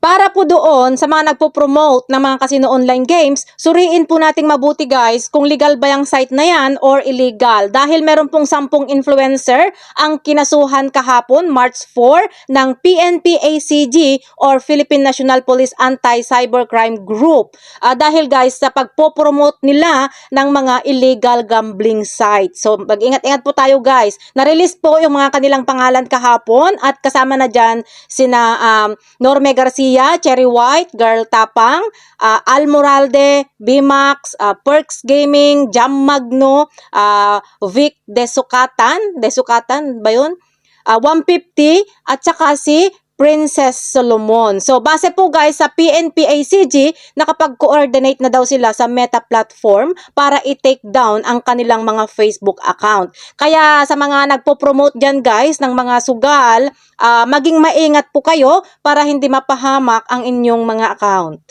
Para po doon sa mga nagpo-promote ng mga casino online games, suriin po nating mabuti guys kung legal ba yung site na yan or illegal. Dahil meron pong 10 influencer ang kinasuhan kahapon, March 4, ng PNP-ACG or Philippine National Police Anti-Cybercrime Group. Dahil guys sa pagpo-promote nila ng mga illegal gambling site. So mag-ingat-ingat po tayo guys. Na-release po yung mga kanilang pangalan kahapon at kasama na dyan sina Norme Garcia, Cherry White, Girl Tapang, Almoralde, Bimax, Perks Gaming, Jam Magno, Vic Desukatan ba yun? 150 at saka si Princess Solomon. So, base po guys sa PNP-ACG, nakapag-coordinate na daw sila sa Meta platform para i-take down ang kanilang mga Facebook account. Kaya sa mga nagpo-promote dyan guys ng mga sugal, maging maingat po kayo para hindi mapahamak ang inyong mga account.